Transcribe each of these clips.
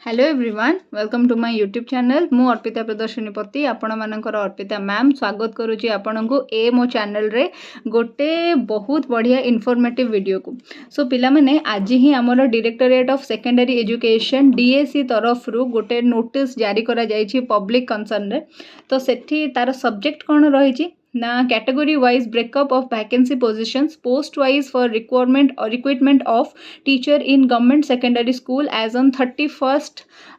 Hello everyone welcome to my YouTube channel मु अर्पिता प्रदर्शनीपति आपण मानकर अर्पिता मैम स्वागत करुच्ची आपण को ए मो चैनल रे गोटे बहुत बढ़िया इनफॉर्मेटिव वीडियो को सो पिला माने आज ही आमर directorate of secondary education DAC तरफ रु गोटे नोटिस जारी करा जायछि पब्लिक कंसर्न रे तो सेठी तार सब्जेक्ट कौन रही ना category wise breakup of vacancy positions post wise for requirement of teacher in government secondary school as on 31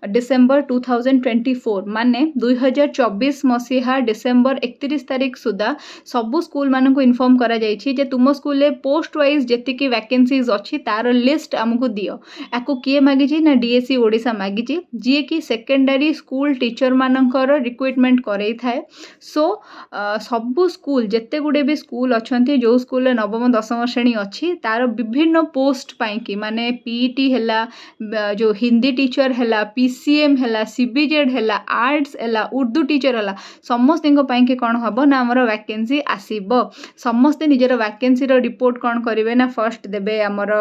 December 2024 माने 2024 मसीहा डिसेंबर 31 तारीख सुधा सबू स्कूल मान को इनफॉर्म करा जायछि जे तुम स्कूल ले पोस्ट वाइज जेतिकी वैकेंसीज अच्छी तार लिस्ट आमको दियो याको किए मागिछि ना डीएससी ओडिशा मागिछि जी कि सेकेंडरी स्कूल टीचर मानकर रिक्रुटमेंट करई थाए सो सबू स्कूल जेते गुडे भी स्कूल अच्छी जो स्कूल नवम दशम श्रेणी अच्छी तार विभिन्न पोस्ट पाई माने पीईटी हैला जो हिंदी टीचर हैला पीसीएम हैला सीबीजेड हैला आर्ट्स हैला उर्दू टीचर हैला समस्त के कौन हम ना आमर वैकेंसी आसीबो समस्ते निजर वैकेंसी रिपोर्ट कौन करेंगे ना फर्स्ट देबे आमर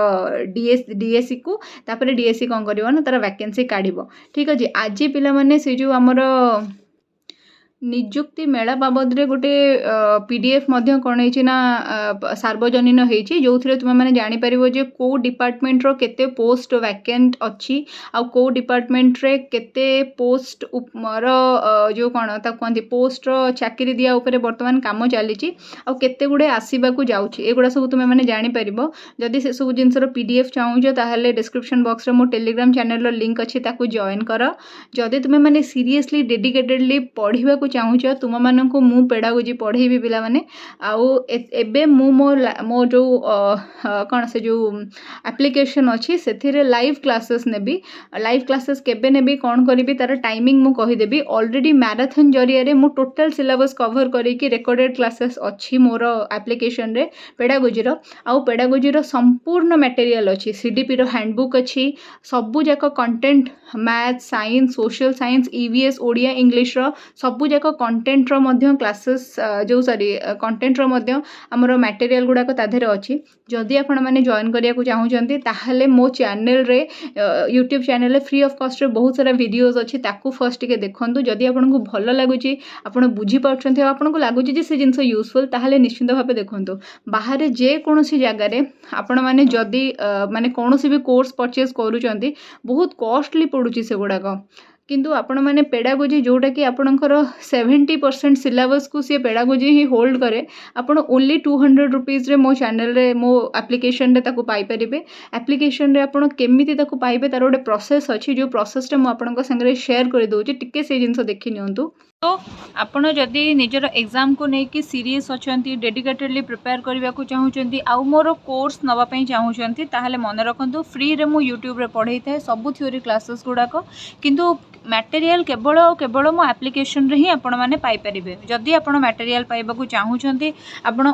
डीएससी को तापर डीएससी कौन करिवो ना तार वैकेंसी काढ़िबो ठीक अछि आज पिला माने से जो आमर निजुक्ति मेला बाबद रे गोटे पीडीएफ मध्य कौन ना सार्वजनीन होती जो थे तुम मैंने जापर जे कौ डिपार्टमेंट रो केते पोस्ट वैकेंट अच्छी आउ कौ डिपार्टमेंट रे केते पोस्ट जो कौन कहते पोस्ट चाकरी दिया उपरे वर्तमान काम चली आउ केते गुड़े आसवा जाऊँगी एगुड़ा सब तुम मैंने जापर जदि से सब जिनसर पीडीएफ चाहूँ ताहले डिस्क्रिप्शन बॉक्स रे मो टेलीग्राम चैनल लिंक अच्छी ताकू जॉइन कर जदि तुम मैंने सीरियसली डेडिकेटेडली पढ़ा चाहूच तुम मानक मु पेडागोजी पढ़ेबी पिला माने आउ एबे मो जो कौन से जो एप्लिकेशन अच्छी से लाइव क्लासेस नेबी लाइव क्लासेस केबे नेबी कौन करी तार टाइमिंग मु कहीदेवी ऑलरेडी मैराथन जरिया मु टोटल सिलेबस कवर करके रिकॉर्डेड क्लासेस अच्छी मोर एप्लिकेशन रे पेडागोजी आउ पेडागोजी संपूर्ण मटेरियल अच्छी सीडीपी रो हैंडबुक अच्छी सबू जाक content math science social science EVS Odia English रो सबू जाक कंटेंट रो मध्य क्लासेस जो सॉरी कंटेंट रो मध्य हमरो मटेरियल गुडाक ताधेरे अच्छी जदि आपण माने जॉइन करिया को चाहूचंती ताहले मो चैनल रे यूट्यूब चैनल रे फ्री ऑफ कॉस्ट रे बहुत सारा वीडियोस अच्छी ताकू फर्स्ट टिके देखंतु जदि आपण को भलो लागुची आपण बुझी पाउछंती आपण को लागुची जे से जिंस यूजफुल ताहले निश्चित भाबे देखंतु बाहर जे कोनोसी जगह रे आपण माने जदि माने कोनोसी भी कोर्स परचेज करूचंती बहुत कॉस्टली पड़ुची से गुडाक किंतु आपण मैंने पेडागोजी जोटा कि आपणकर 70% सिलेबस को सी पेडागोजी ही होल्ड करे आपण ओनली 200 रुपीज रे मो चैनल रे मो एप्लिकेशन रे ताको पाई परिबे एप्लिकेशन रे आपण केमिति ताको पाइबे तार गोटे प्रोसेस अच्छी जो प्रोसेस टा मो आपणक संगे शेयर कर दउची टिके से जिंस देखि नियंतु तो आपण जदि निजर एग्जाम को लेकिन सीरीयस अच्छी डेडिकेटेडली प्रिपेयर करने को चाहूँगी आउ मोर कोर्स नापी चाहूँगी ताहले मन रखु फ्री रे मु यूट्यूब रे पढ़ाई थाए सब थ्योरी क्लासेस गुड़ाक किंतु मटेरियल केवल मो एप्लिकेशन रे ही आपण मैंने पाइपर जदि आपण मटेरियल पाइबा चाहूँगी आपण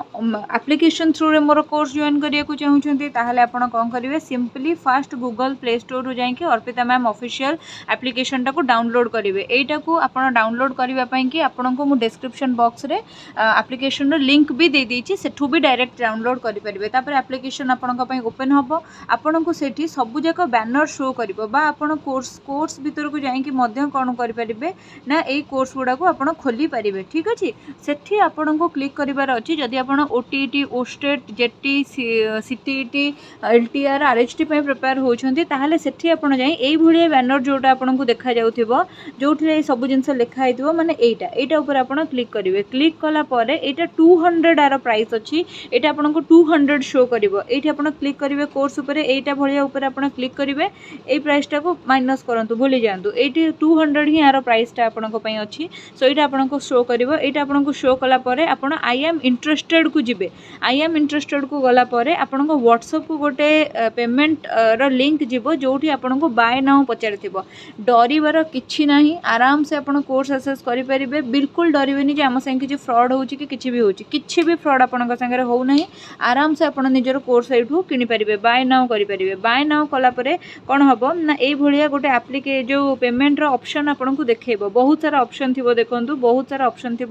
एप्लिकेशन थ्रू रे मोर कोर्स जॉइन करिया को चाहूँगी ताहले आपण कौन करेंगे simply fast Google play store रू जाइए अर्पिता मैम ऑफिशियल एप्लिकेशन टाको डाउनलोड करेंगे एटा को आपण डाउनलोड करने कि आपण को मु डिस्क्रिप्शन बॉक्स रे एप्लिकेशन रो लिंक भी दे देछि सेठू भी डायरेक्ट डाउनलोड करि परिबे तापर एप्लिकेशन आपण को पई ओपन हबो आपण को सेठी सब जाक बैनर शो करिवो बा आपण कोर्स भीतर को जाई कि मध्य कोन करि परिबे ना एई कोर्स गुडा को आपण खोली परिबे ठीक अछि सेठी आपण को क्लिक करिवार अछि जदि आपण OTET ओस्टेट jetty CTET LTR RHT पई प्रिपेयर होछंती ताहाले सेठी आपण जाई एई भलिया बैनर जोटा आपण को देखा जाउथिबो जोठी सब जिंस लिखा हितबो माने एटा ऊपर आपण क्लिक करेंगे क्लिक कला परे एटा 200 आर प्राइस अच्छी एटा आपण को 200 शो करिवो एठी आपण क्लिक करेंगे कोर्स ऊपर एटा भलिया ऊपर आपण क्लिक करेंगे ए प्राइस टा को माइनस करंतु भूली जांतु एठी 200 ही आर प्राइस टा आपण को पई अच्छी सो एटा आपण को शो करिवो एटा आपण को शो कला परे आपण आई एम इंटरेस्टेड को जिवे आई एम इंटरेस्टेड को गला परे आपण को व्हाट्सएप को गोटे पेमेंट रो लिंक जिवो जोठी आपण को बाय नाउ पचारथिबो डरिवार किछि नाही आराम से आपण कोर्स एक्सेस करि परिबे बिल्कुल डरबेनि जे आम संगे किसी फ्रॉड हो कि भी हो किसी भी फ्रॉड आपन संगे हो ना आराम से आपण निजर कोर्स एठू किनि परिबे बाय नाउ करि परिबे बाय नाउ कला परे कोन हबो ना ए भलिया गोटे एप्लिके जो पेमेंट पेमेंट ऑप्शन आपको देखो बहुत सारा ऑप्शन थी देखो बहुत सारा ऑप्शन थी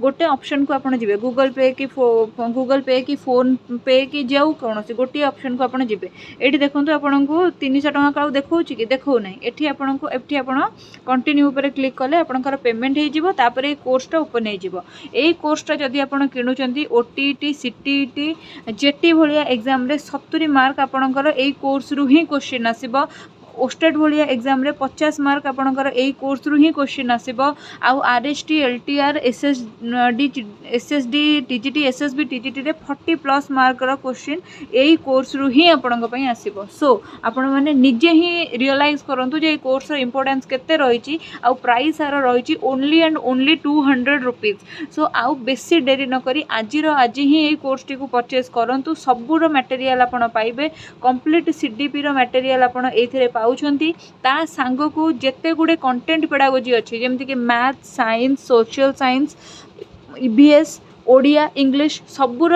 गोटे ऑप्शन को आप जी गूगल पे कि फोन पे कि जो कौन गोटे ऑप्शन को आप जी ये देखो आपको 300 टଙ୍କା का देखा कि देखो ना ये आपको ये आप कंटिन्यू पर क्लिक कले आपंकर पेमेंट होपर कोर्सटा ओपन हो कोर्सटा जदि आप किणुंट ओटीटी सीटीटी जेटी भाया एग्जाम 70 मार्क आपंकर यही कोर्स रु ही क्वेश्चन आसब ओस्टेट भाया एग्जाम 50 मार्क आपंकर यही कोर्स रु ही क्वेश्चन आसब आउ RST LTR SSD TGT SSB TGT रे 40+ मार्क क्वेश्चन यही कोर्स रु ही आपंप आसब सो आपण मैंने निजे ही रियलाइज करूँ जे कोर्स इंपोर्टेंस केते रही आउ प्राइस आर रही only and only 200 rupees so आउ बेसी डेरी नक आज आज ही यही कोर्स टी को परचेज करूँ सबूर मटेरियल आपड़ पाइबे कंप्लीट सीडीपी रो मटेरियल आपड़ ए पाउछंती ता सांग को जेते गुडे कंटेंट पेडागोजी अच्छी जमती कि math science social science EVS Odia English सबूर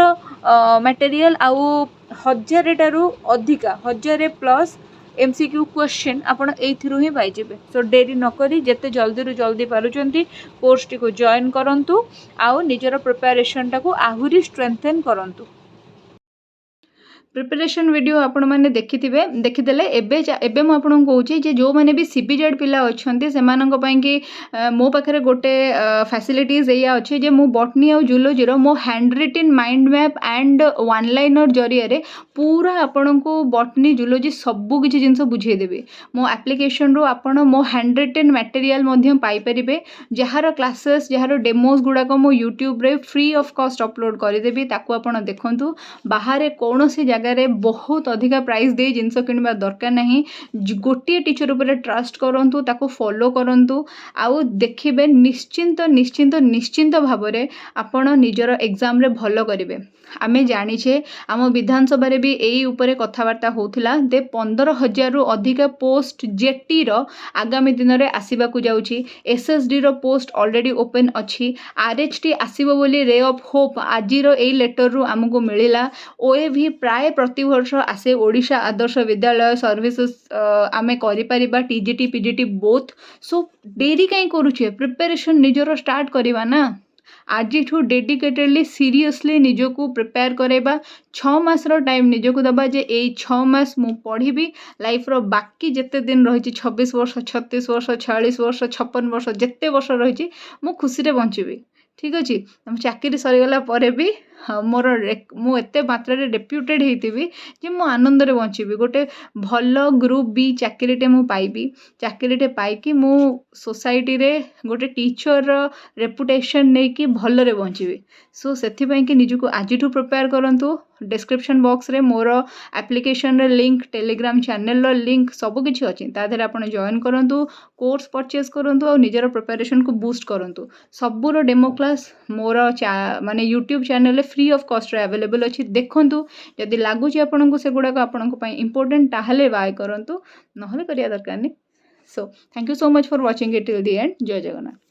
मटेरियल आउ 1000 अधिका 1000+ एमसीक्यू क्वेश्चन आपड़ एथि ही पाइबे सो डेरी नक जिते जल्दी रू जल्दी पारुचंती कोर्स टी को जॉइन करंतु आउ निजर प्रिपरेशन टाको आहुरी स्ट्रेंथेन करंतु प्रिपरेशन वीडियो आपण मैंने देखिदेले एबे मु आपन कहूँ जे जो मैंने भी सीबीजेड पिला अच्छे से मो पाखे गोटे फैसिलिटीज या अच्छे जे मु बॉटनी और जूलोजी मो hand written mind map and one liner जरिए पूरा आपण को बॉटनी जूलोजी सबू किसी जिन बुझेदेवी मो एप्लिकेशन रो आपण मो हैंड रिटन मटेरियल पाइपर जार क्लासेस जार डेमोज गुड़ाक मो यूट्यूब रे फ्री ऑफ कॉस्ट अपलोड करदेवी ताकू आपण देखंतु बाहर कौन सी जगार बहुत अधिका प्राइस दे जिनस किणवा दरकार नहीं गोटे टीचर उपर ट्रस्ट करूँ ताको फॉलो करूँ आउ देखिए निश्चिंत निश्चिंत निश्चिंत भाव में आपण निजर एग्जाम रे भल करेंगे आमे जानिछे आम विधानसभा भी यही उपरे कथबार्ता होउथिला दे 15,000 रु अधिका पोस्ट जेटी रो आगामी दिन में आसवाक जाउछि एसएसडी रो पोस्ट ऑलरेडी ओपन अच्छी आरएचटी आसीबो बोली रे ऑफ होप आजिर एई लेटर रु आमको मिलिला ओएवी प्राय प्रति वर्ष आसे ओडिशा आदर्श विद्यालय सर्विसेस आमे करि परिबा टीजीटी पीजीटी बोथ सो डेरी कहीं करूछे प्रिपरेशन निजरो स्टार्ट करिवा ना आज डेडिकेटेडली सीरियसली निजको प्रिपेयर करवा 6 मासर टाइम निजको दबा जे यही 6 मास मु पढ़ी लाइफ रो बाकी जिते दिन रही 26 वर्ष 36 वर्ष 46 वर्ष 56 वर्ष जिते वर्ष रही मु खुशी रे बंचीबी ठीक अच्छे चाकरी सरीगला भी मोर मु एते मात्रा डेप्यूटेड होती जे मु आनंद रे बंचीबी गोटे भल ग्रुप बी चाकरीटे मु पाइबी चाकरीटे पाइकी मु सोसाइटी रे गोटे टीचर रेपुटेशन नहीं कि भल रे बंचीबी सो सेथि पई कि निजको आजिठू प्रिपेयर करंतु डिस्क्रिप्शन बॉक्स रे मोर एप्लिकेशन रे लिंक टेलीग्राम चैनल रो लिंक सब किछि अछि ता देर आपण जॉइन करंतु कोर्स परचेज करंतु और निजर प्रिपरेशन को बूस्ट करंतु सबुर डेमो क्लास मोर माने यूट्यूब चैनल रे फ्री ऑफ कॉस्ट रे अवेलेबल अछि देखंतु जदि लागु छी आपन को से गुडा को आपन को पई इंपोर्टेंट ताहले बाय करंतु नहले करिया दरकार नै so thank you so much for watching it till the end जय जगन्नाथ।